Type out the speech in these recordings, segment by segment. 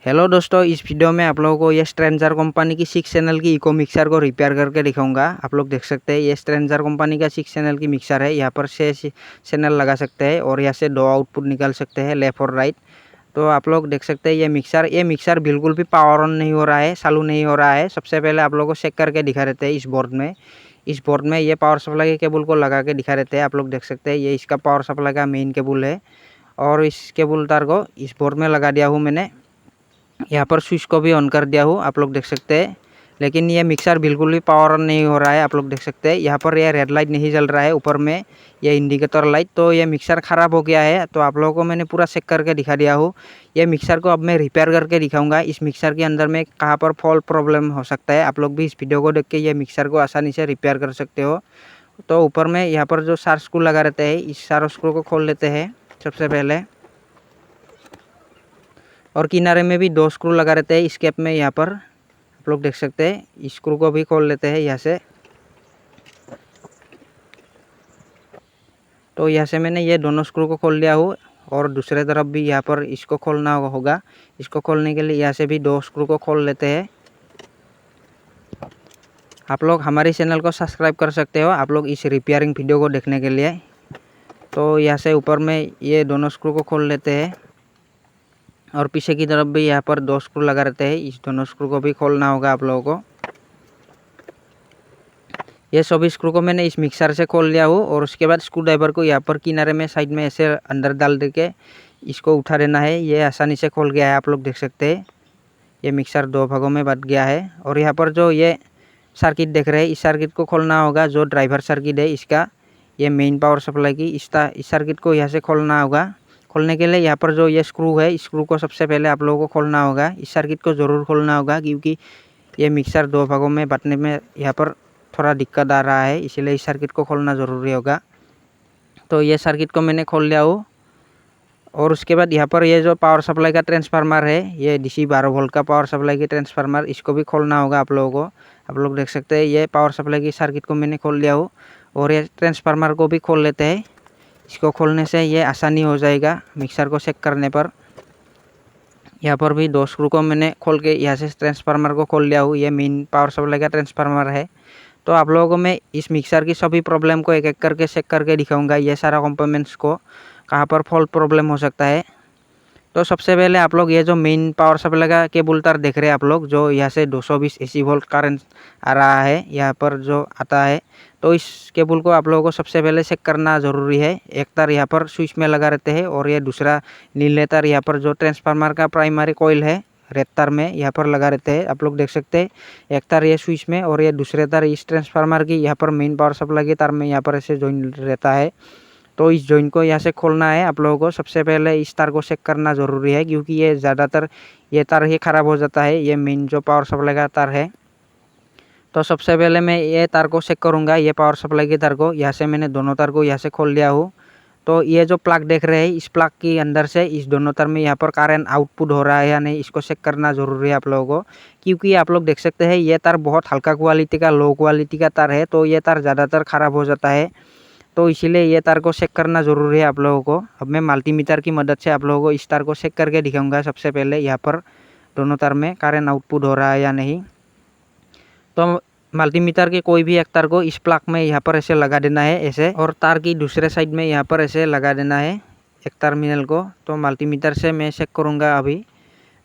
Hello दोस्तों, इस video में आप लोगों को ये स्ट्रेंजर कंपनी की 6 चैनल की इको मिक्सर को रिपेयर करके दिखाऊंगा। आप लोग देख सकते हैं ये स्ट्रेंजर कंपनी का 6 चैनल की मिक्सर है। यहाँ पर 6 चैनल लगा सकते हैं और यहाँ से 2 आउटपुट निकाल सकते हैं, लेफ्ट और राइट। तो आप लोग देख सकते हैं ये मिक्सर बिल्कुल भी पावर ऑन नहीं हो रहा है, चालू नहीं हो रहा है। सबसे पहले आप लोगों को चेक करके दिखा देते हैं इस बोर्ड में ये पावर सप्लाई के केबल को लगा के दिखा देते हैं। आप लोग देख सकते हैं ये इसका पावर सप्लाई का मेन केबल है और इस केबल तार को इस बोर्ड में लगा दिया हूँ मैंने। यहाँ पर स्विच को भी ऑन कर दिया हूँ, आप लोग देख सकते हैं। लेकिन ये मिक्सर बिल्कुल भी पावर ऑन नहीं हो रहा है। आप लोग देख सकते हैं यहाँ पर ये रेड लाइट नहीं जल रहा है, ऊपर में ये इंडिकेटर लाइट। तो ये मिक्सर ख़राब हो गया है। तो आप लोगों को मैंने पूरा चेक करके दिखा दिया हूँ। ये मिक्सर को अब मैं रिपेयर करके दिखाऊंगा। इस मिक्सर के अंदर में कहाँ पर फॉल्ट प्रॉब्लम हो सकता है, आप लोग भी इस वीडियो को देख के ये मिक्सर को आसानी से रिपेयर कर सकते हो। तो ऊपर में यहाँ पर जो 4 स्क्रू लगा रहते हैं, इस 4 स्क्रू को खोल लेते हैं सबसे पहले। और किनारे में भी 2 स्क्रू लगा रहते हैं इस कैप में। यहाँ पर आप लोग देख सकते हैं, इस स्क्रू को भी खोल लेते हैं यहाँ से। तो यहाँ से मैंने ये दोनों स्क्रू को खोल लिया हूँ और दूसरे तरफ भी यहाँ पर इसको खोलना होगा। इसको खोलने के लिए यहाँ से भी 2 स्क्रू को खोल लेते हैं। आप लोग हमारे चैनल को सब्सक्राइब कर सकते हो आप लोग इस रिपेयरिंग वीडियो को देखने के लिए। तो यहाँ से ऊपर में ये दोनों स्क्रू को खोल लेते हैं और पीछे की तरफ भी यहाँ पर 2 स्क्रू लगा रहते हैं, इस दोनों स्क्रू को भी खोलना होगा आप लोगों को। ये सभी स्क्रू को मैंने इस मिक्सर से खोल लिया हूँ और उसके बाद स्क्रू ड्राइवर को यहाँ पर किनारे में साइड में ऐसे अंदर डाल दे के इसको उठा देना है। ये आसानी से खोल गया है, आप लोग देख सकते हैं। ये मिक्सर 2 भागों में बट गया है। और यहाँ पर जो ये सर्किट देख रहे हैं, इस सर्किट को खोलना होगा। जो ड्राइवर सर्किट है इसका, ये मेन पावर सप्लाई की, इस सर्किट को यहाँ से खोलना होगा। खोलने के लिए यहाँ पर जो ये स्क्रू है, इस स्क्रू को सबसे पहले आप लोगों को खोलना होगा। इस सर्किट को ज़रूर खोलना होगा क्योंकि ये मिक्सर 2 भागों में बांटने में यहाँ पर थोड़ा दिक्कत आ रहा है, इसीलिए इस सर्किट को खोलना ज़रूरी होगा। तो ये सर्किट को मैंने खोल लिया हूँ। और उसके बाद यहाँ पर ये जो पावर सप्लाई का ट्रांसफार्मर है, ये DC 12 वोल्ट का पावर सप्लाई की ट्रांसफार्मर, इसको भी खोलना होगा आप लोगों को। आप लोग देख सकते हैं ये पावर सप्लाई की सर्किट को मैंने खोल लिया हूँ और ये ट्रांसफार्मर को भी खोल लेते हैं। इसको खोलने से ये आसानी हो जाएगा मिक्सर को चेक करने पर। यहाँ पर भी 2 स्क्रू को मैंने खोल के यहाँ से ट्रांसफार्मर को खोल लिया हूँ। ये मेन पावर सप्लाई का ट्रांसफार्मर है। तो आप लोगों को मैं इस मिक्सर की सभी प्रॉब्लम को एक एक करके चेक करके दिखाऊंगा, ये सारा कंपोनेंट्स को कहाँ पर फॉल्ट प्रॉब्लम हो सकता है। तो सबसे पहले आप लोग ये जो मेन पावर सप्लाई का केबल तार देख रहे हैं आप लोग, जो यहाँ से 220 AC वोल्ट करंट आ रहा है यहाँ पर जो आता है। तो इस केबल को आप लोगों को सबसे पहले चेक करना ज़रूरी है। एक तार यहाँ पर स्विच में लगा रहते हैं और ये दूसरा नीले तार यहाँ पर जो ट्रांसफार्मर का प्राइमरी कॉइल है, रेड तार में यहाँ पर लगा रहते हैं। आप लोग देख सकते हैं एक तार ये स्विच में और ये दूसरे तार इस ट्रांसफार्मर की यहाँ पर मेन पावर सप्लाई के तार में यहाँ पर ऐसे जॉइन रहता है। तो इस जॉइंट को यहाँ से खोलना है आप लोगों को। सबसे पहले इस तार को चेक करना ज़रूरी है क्योंकि ये ज़्यादातर ये तार ही ख़राब हो जाता है, ये मेन जो पावर सप्लाई का तार है। तो सबसे पहले मैं ये तार को चेक करूँगा, ये पावर सप्लाई के तार को। यहाँ से मैंने दोनों तार को यहाँ से खोल लिया हूँ। तो ये जो प्लग देख रहे हैं, इस प्लग के अंदर से इस दोनों तार में यहाँ पर करंट आउटपुट हो रहा है या नहीं, इसको चेक करना ज़रूरी है आप लोगों को। क्योंकि आप लोग देख सकते हैं ये तार बहुत हल्का क्वालिटी का, लो क्वालिटी का तार है। तो ये तार ज़्यादातर ख़राब हो जाता है, तो इसीलिए ये तार को चेक करना ज़रूरी है आप लोगों को। अब मैं मल्टीमीटर की मदद से आप लोगों को इस तार को चेक करके दिखाऊंगा। सबसे पहले यहाँ पर दोनों तार में करंट आउटपुट हो रहा है या नहीं। तो मल्टीमीटर के कोई भी एक तार को इस प्लग में यहाँ पर ऐसे लगा देना है ऐसे, और तार की दूसरे साइड में यहाँ पर ऐसे लगा देना है एक टर्मिनल को। तो मल्टीमीटर से मैं चेक करूँगा अभी।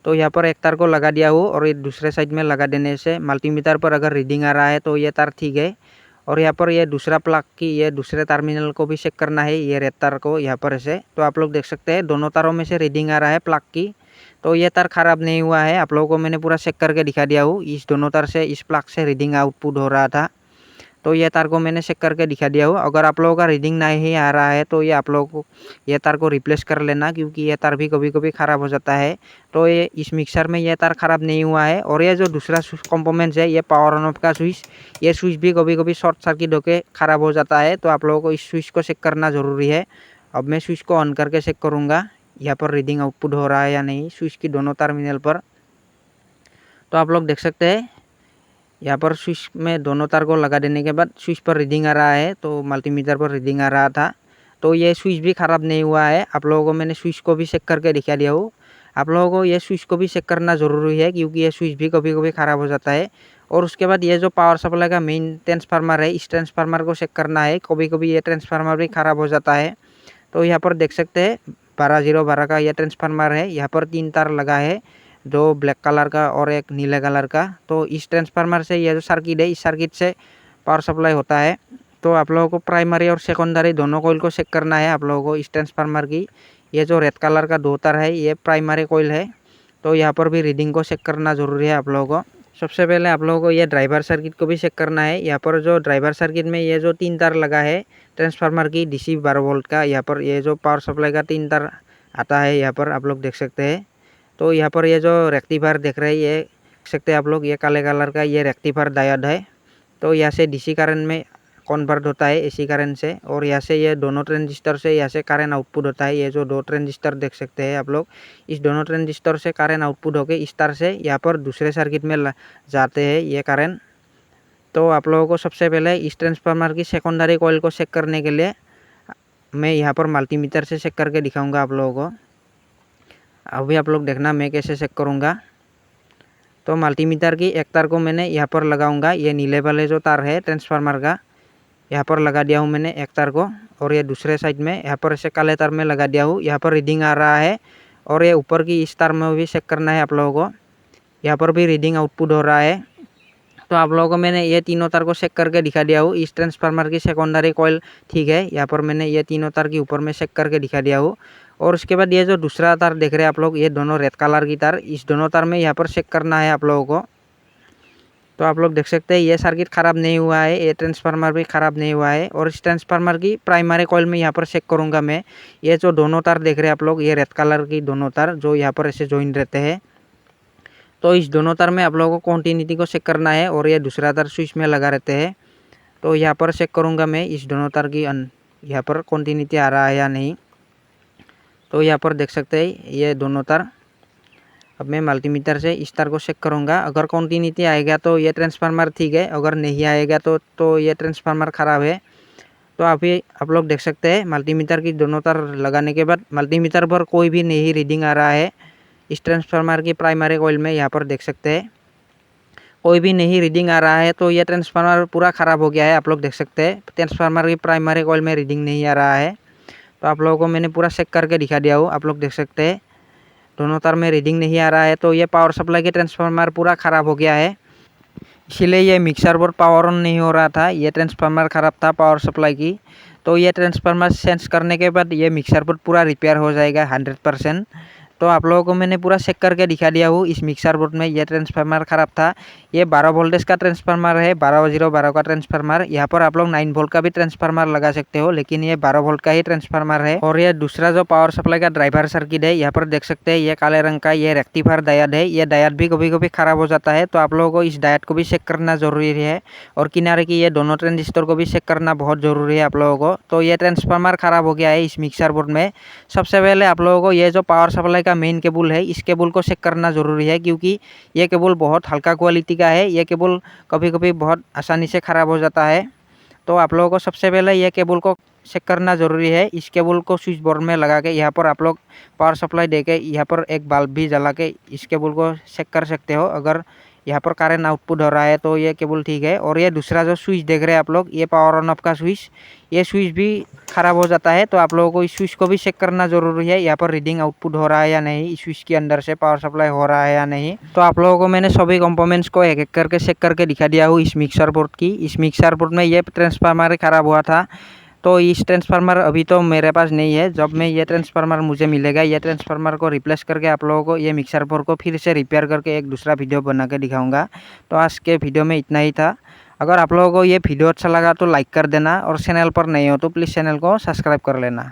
तो यहाँ पर एक तार को लगा दिया हो और ये दूसरे साइड में लगा देने से मल्टीमीटर पर अगर रीडिंग आ रहा है तो ये तार ठीक है। और यहाँ पर ये दूसरा प्लग की ये दूसरे टर्मिनल को भी चेक करना है, ये रेड तार को यहाँ पर ऐसे। तो आप लोग देख सकते हैं दोनों तारों में से रीडिंग आ रहा है प्लग की। तो ये तार ख़राब नहीं हुआ है, आप लोगों को मैंने पूरा चेक करके दिखा दिया हूँ। इस दोनों तार से इस प्लग से रीडिंग आउटपुट हो रहा था, तो ये तार को मैंने चेक करके दिखा दिया हूँ। अगर आप लोगों का रीडिंग नहीं आ रहा है तो ये आप लोगों को ये तार को रिप्लेस कर लेना, क्योंकि ये तार भी कभी कभी ख़राब हो जाता है। तो ये इस मिक्सर में ये तार ख़राब नहीं हुआ है। और ये जो दूसरा कंपोनेंट्स है, ये पावर ऑन ऑफ का स्विच, ये स्विच भी कभी कभी शॉर्ट सर्किट होकर ख़राब हो जाता है। तो आप लोगों को इस स्विच को चेक करना ज़रूरी है। अब मैं स्विच को ऑन करके चेक करूँगा यहाँ पर रीडिंग आउटपुट हो रहा है या नहीं स्विच की दोनों टर्मिनल पर। तो आप लोग देख सकते हैं यहाँ पर स्विच में दोनों तार को लगा देने के बाद स्विच पर रीडिंग आ रहा है, तो मल्टीमीटर पर रीडिंग आ रहा था। तो ये स्विच भी ख़राब नहीं हुआ है, आप लोगों को मैंने स्विच को भी चेक करके दिखा दिया हूँ। आप लोगों को ये स्विच को भी चेक करना ज़रूरी है, क्योंकि ये स्विच भी कभी कभी ख़राब हो जाता है। और उसके बाद ये जो पावर सप्लाई का मेन ट्रांसफार्मर है, इस ट्रांसफार्मर को चेक करना है, कभी कभी ये ट्रांसफार्मर भी ख़राब हो जाता है। तो यहाँ पर देख सकते हैं 12-0-12 का ये ट्रांसफार्मर है। यहाँ पर 3 तार लगा है, 2 ब्लैक कलर का और 1 नीले कलर का। तो इस ट्रांसफार्मर से ये जो सर्किट है, इस सर्किट से पावर सप्लाई होता है। तो आप लोगों को प्राइमरी और सेकेंडरी दोनों कॉइल को चेक करना है। आप लोगों को इस ट्रांसफार्मर की ये जो रेड कलर का 2 तार है, ये प्राइमरी कॉइल है। तो यहाँ पर भी रीडिंग को चेक करना ज़रूरी है आप लोगों को। सबसे पहले आप लोगों को ये ड्राइवर सर्किट को भी चेक करना है। यहाँ पर जो ड्राइवर सर्किट में ये जो 3 तार लगा है ट्रांसफार्मर की DC 12 वोल्ट का, यहाँ पर ये जो पावर सप्लाई का 3 तार आता है, यहाँ पर आप लोग देख सकते हैं। तो यहाँ पर ये जो रेक्टिफायर देख रहे हैं, ये देख सकते हैं आप लोग, ये काले कलर का ये रेक्टिफायर डायोड है। तो यहाँ से DC करंट में कन्वर्ट होता है AC करंट से, और यहाँ से ये दोनों ट्रांजिस्टर से यहाँ से करंट आउटपुट होता है। ये जो 2 ट्रांजिस्टर देख सकते हैं आप लोग, इस दोनों ट्रांजिस्टर से करंट आउटपुट होके इस तार से यहाँ पर दूसरे सर्किट में जाते हैं ये करंट। तो आप लोगों को सबसे पहले इस ट्रांसफार्मर की सेकेंडरी कॉइल को चेक करने के लिए मैं यहाँ पर मल्टीमीटर से चेक करके दिखाऊंगा आप लोगों को। अभी आप लोग देखना मैं कैसे चेक करूँगा। तो मल्टीमीटर की एक तार को मैंने यहाँ पर लगाऊंगा, ये नीले वाले जो तार है ट्रांसफार्मर का, यहाँ पर लगा दिया हूँ मैंने एक तार को। और ये दूसरे साइड में यहाँ पर ऐसे काले तार में लगा दिया हूँ। यहाँ पर रीडिंग आ रहा है, और ये ऊपर की इस तार में भी चेक करना है आप लोगों को। यहाँ पर भी रीडिंग आउटपुट हो रहा है। तो आप लोगों को मैंने ये तीनों तार को चेक करके दिखा दिया हूँ। इस ट्रांसफार्मर की सेकेंडरी कॉइल ठीक है, यहाँ पर मैंने ये तीनों तार के ऊपर में चेक करके दिखा दिया हूँ। और उसके बाद ये जो दूसरा तार देख रहे हैं आप लोग, ये दोनों रेड कलर की तार, इस दोनों तार में यहाँ पर चेक करना है आप लोगों को। तो आप लोग देख सकते हैं ये सर्किट ख़राब नहीं हुआ है, ये ट्रांसफार्मर भी ख़राब नहीं हुआ है। और इस ट्रांसफार्मर की प्राइमरी कॉइल में यहाँ पर चेक करूँगा मैं। ये जो दोनों तार देख रहे हैं आप लोग, ये रेड कलर की दोनों तार जो यहाँ पर ऐसे ज्वाइन रहते हैं, तो इस दोनों तार में आप लोगों को कंटिन्यूटी को चेक करना है। और ये दूसरा तार स्विच में लगा रहते हैं, तो यहाँ पर चेक करूँगा मैं इस दोनों तार की यहाँ पर कंटिन्यूटी आ रहा है या नहीं। तो यहाँ पर देख सकते हैं ये दोनों तार। अब मैं मल्टीमीटर से इस तार को चेक करूँगा। अगर कंटिन्यूटी आएगा तो ये ट्रांसफार्मर ठीक है, अगर नहीं आएगा तो ये ट्रांसफार्मर ख़राब है। तो अभी आप लोग देख सकते हैं मल्टीमीटर की दोनों तार लगाने के बाद मल्टीमीटर पर कोई भी नहीं रीडिंग आ रहा है। इस ट्रांसफार्मर की प्राइमरी कॉइल में यहाँ पर देख सकते हैं कोई भी नहीं रीडिंग आ रहा है, तो ये ट्रांसफार्मर पूरा ख़राब हो गया है। आप लोग देख सकते हैं ट्रांसफार्मर की प्राइमरी कॉइल में रीडिंग नहीं आ रहा है। तो आप लोगों को मैंने पूरा चेक करके दिखा दिया हूँ। आप लोग देख सकते हैं दोनों तार में रीडिंग नहीं आ रहा है, तो ये पावर सप्लाई के ट्रांसफार्मर पूरा ख़राब हो गया है। इसीलिए ये मिक्सर बोर्ड पावर ऑन नहीं हो रहा था, ये ट्रांसफार्मर ख़राब था पावर सप्लाई की। तो ये ट्रांसफार्मर चेंज करने के बाद ये मिक्सर बोर्ड पूरा रिपेयर हो जाएगा 100%। तो आप लोगों को मैंने पूरा चेक करके दिखा दिया हूँ। इस मिक्सर बोर्ड में ये ट्रांसफार्मर ख़राब था। ये 12 वोल्टेज का ट्रांसफार्मर है, 12-0-12 का ट्रांसफार्मर। यहाँ पर आप लोग 9 वोल्ट का भी ट्रांसफार्मर लगा सकते हो, लेकिन ये 12 वोल्ट का ही ट्रांसफार्मर है। और ये दूसरा जो पावर सप्लाई का ड्राइवर सर्किट है, यहाँ पर देख सकते हैं ये काले रंग का ये रेक्टिफायर डायोड है। ये डायोड भी कभी कभी ख़राब हो जाता है, तो आप लोगों को इस डायोड को भी चेक करना ज़रूरी है। और किनारे की ये दोनों ट्रांजिस्टर को भी चेक करना बहुत ज़रूरी है आप लोगों को। तो ये ट्रांसफार्मर ख़राब हो गया है इस मिक्सर बोर्ड में। सबसे पहले आप लोगों को ये जो पावर सप्लाई का मेन केबल है, इस केबल को चेक करना ज़रूरी है, क्योंकि ये केबल बहुत हल्का क्वालिटी का है। ये केबल कभी कभी बहुत आसानी से ख़राब हो जाता है। तो आप लोगों को सबसे पहले ये केबल को चेक करना ज़रूरी है। इस केबल को स्विच बोर्ड में लगा के यहाँ पर आप लोग पावर सप्लाई दे के यहाँ पर एक बल्ब भी जला के इस केबल को चेक कर सकते हो। अगर यहाँ पर करंट आउटपुट हो रहा है तो ये केबल ठीक है। और ये दूसरा जो स्विच देख रहे हैं आप लोग, ये पावर ऑन ऑफ का स्विच, ये स्विच भी ख़राब हो जाता है। तो आप लोगों को इस स्विच को भी चेक करना ज़रूरी है, यहाँ पर रीडिंग आउटपुट हो रहा है या नहीं, इस स्विच के अंदर से पावर सप्लाई हो रहा है या नहीं। तो आप लोगों को मैंने सभी कंपोनेंट्स को एक एक करके चेक करके दिखा दिया हूँ इस मिक्सर बोर्ड की। इस मिक्सर बोर्ड में ये ट्रांसफार्मर ख़राब हुआ था, तो इस ट्रांसफार्मर अभी तो मेरे पास नहीं है। जब मैं ये ट्रांसफार्मर मुझे मिलेगा, ये ट्रांसफार्मर को रिप्लेस करके आप लोगों को ये मिक्सर बोर्ड को फिर से रिपेयर करके एक दूसरा वीडियो बना के दिखाऊंगा। तो आज के वीडियो में इतना ही था। अगर आप लोगों को ये वीडियो अच्छा लगा तो लाइक कर देना, और चैनल पर नए हो तो प्लीज़ चैनल को सब्सक्राइब कर लेना।